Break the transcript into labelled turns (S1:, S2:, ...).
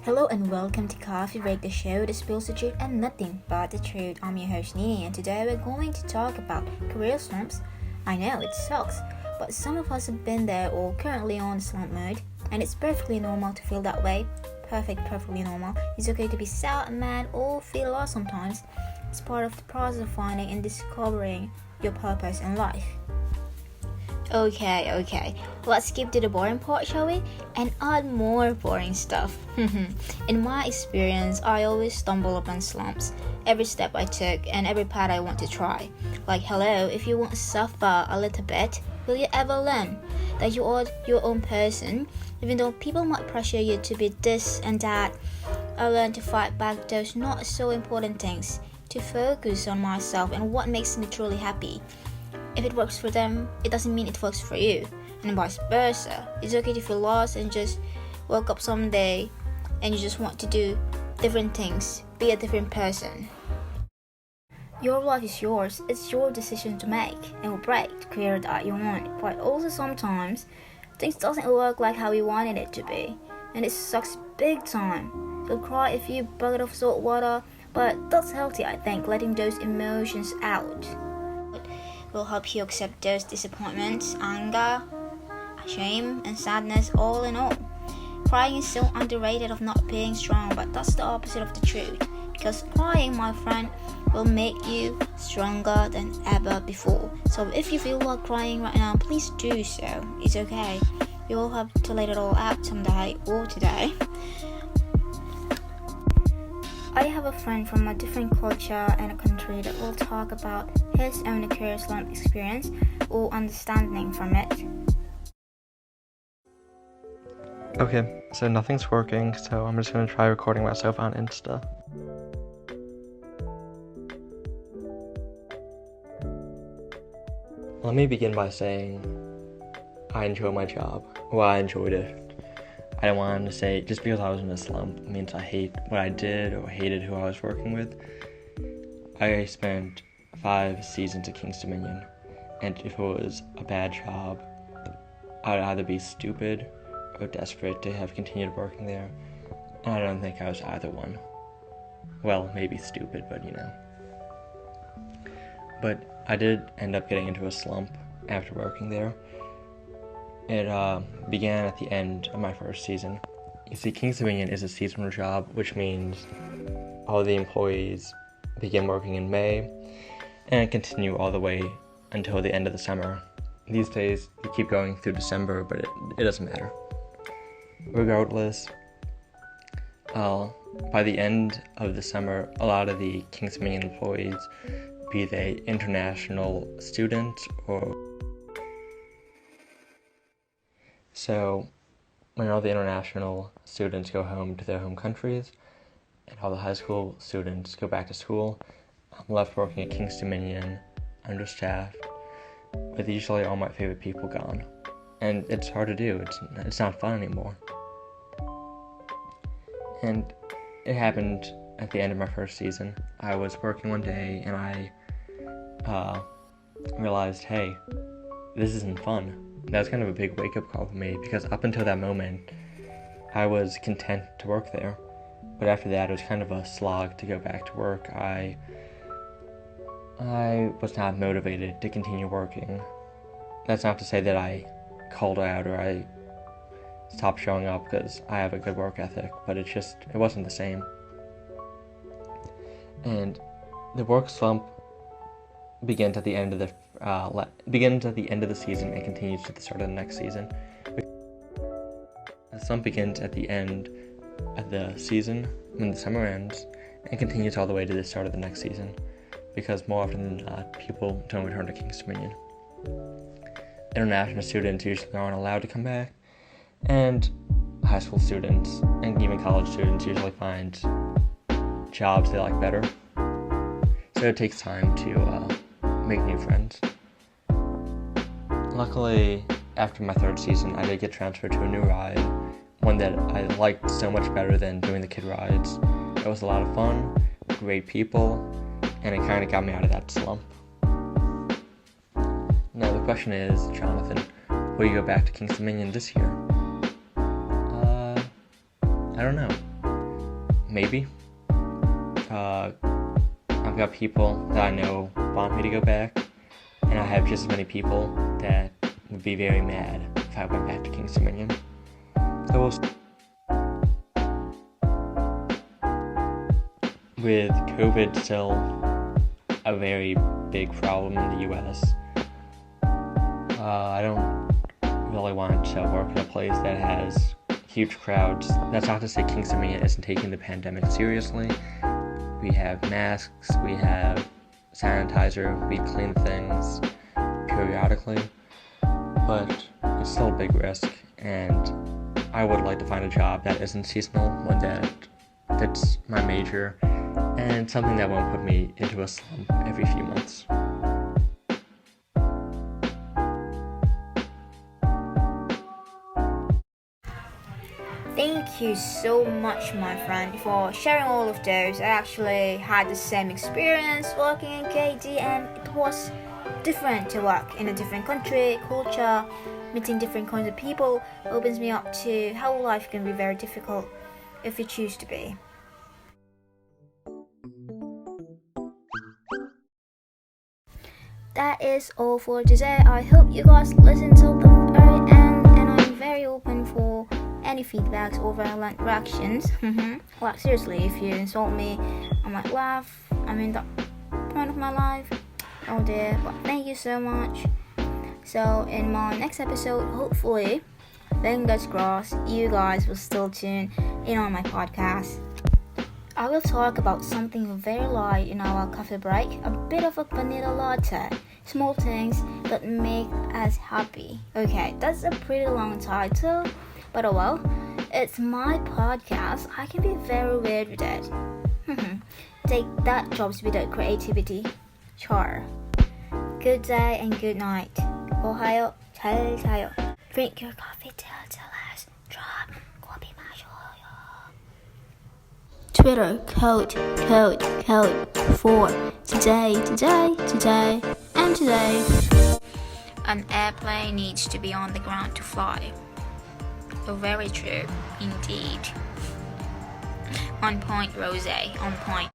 S1: Hello and welcome to Coffee Break, the show that spills the truth and nothing but the truth. I'm your host Nini, and today we're going to talk about career slumps. I know it sucks, but some of us have been there or currently on slump mode, and it's perfectly normal to feel that way. Perfectly normal. It's okay to be sad, mad, or feel lost sometimes. It's part of the process of finding and discovering your purpose in life. Okay, let's skip to the boring part, shall we? And add more boring stuff. In my experience, I always stumble upon slumps. Every step I took and every path I want to try. Like, hello, if you want to suffer a little bit, will you ever learn that you are your own person? Even though people might pressure you to be this and that, I learned to fight back those not so important things, to focus on myself and what makes me truly happy. If it works for them, it doesn't mean it works for you, and vice versa. It's okay to feel lost and just wake up someday and you just want to do different things, be a different person. Your life is yours. It's your decision to make and break the career that you want. But also sometimes things doesn't work like how you wanted it to be, and it sucks big time. You'll cry if you bucket of salt water, but that's healthy, I think, letting those emotions out will help you accept those disappointments, anger, shame, and sadness all in all. Crying is so underrated of not being strong, but that's the opposite of the truth. Because crying, my friend, will make you stronger than ever before. So if you feel like crying right now, please do so. It's okay. You will have to let it all out someday or today. I have a friend from a different culture and a country that will talk about his own career slump experience or understanding from it.
S2: Okay, so nothing's working, so I'm just going to try recording myself on Insta. Let me begin by saying I enjoy my job. Well, I enjoyed it. I don't want to say just because I was in a slump means I hate what I did or hated who I was working with. I spent 5 seasons at King's Dominion, and if it was a bad job, I would either be stupid or desperate to have continued working there, and I don't think I was either one. Well, maybe stupid, but you know. But I did end up getting into a slump after working there. It began at the end of my first season. You see, King's Dominion is a seasonal job, which means all the employees begin working in May and continue all the way until the end of the summer. These days, they keep going through December, but it doesn't matter. Regardless, by the end of the summer, a lot of the King's Dominion employees, be they international students or so when all the international students go home to their home countries and all the high school students go back to school, I'm left working at King's Dominion, understaffed, with usually all my favorite people gone. And it's hard to do, it's not fun anymore. And it happened at the end of my first season. I was working one day and I realized, hey, this isn't fun. That was kind of a big wake-up call for me, because up until that moment, I was content to work there. But after that, it was kind of a slog to go back to work. I was not motivated to continue working. That's not to say that I called out or I stopped showing up, because I have a good work ethic, but it wasn't the same. And the work slump begins at the end of the season and continues to the start of the next season. The slump begins at the end of the season when the summer ends and continues all the way to the start of the next season, because more often than not, people don't return to King's Dominion. International students usually aren't allowed to come back, and high school students and even college students usually find jobs they like better. So it takes time to make new friends. Luckily, after my 3rd season, I did get transferred to a new ride, one that I liked so much better than doing the kid rides. It was a lot of fun, great people, and it kind of got me out of that slump. Now the question is, Jonathan, will you go back to King's Dominion this year? I don't know. maybe. I've got people that I know want me to go back, and I have just as many people that would be very mad if I went back to King's Dominion. So we'll see. With COVID still a very big problem in the US, I don't really want to work in a place that has huge crowds. That's not to say King's Dominion isn't taking the pandemic seriously. We have masks, we have sanitizer, we clean things periodically, but it's still a big risk, and I would like to find a job that isn't seasonal, one that fits my major, and something that won't put me into a slump every few months.
S1: Thank you so much, my friend, for sharing all of those. I actually had the same experience working in KD, and it was different to work in a different country, culture. Meeting different kinds of people opens me up to how life can be very difficult if you choose to be. That is all for today. I hope you guys listen till the very end, and I'm very open for any feedbacks or violent reactions. Like seriously, if you insult me, I might laugh. I'm in that point of my life. Oh dear, but thank you so much. So in my next episode, hopefully, fingers crossed, you guys will still tune in on my podcast. I will talk about something very light in our coffee break, a bit of a vanilla latte, small things that make us happy. Okay, that's a pretty long title, but oh well, it's my podcast. I can be very weird with it. Take that, jobs without creativity. Sure. Good day and good night. 오하요, 잘 자요. Drink your coffee till the last drop. 고비 마셔요. Twitter, code for today, and today. An airplane needs to be on the ground to fly. Oh, very true, indeed. On point, Rose, on point.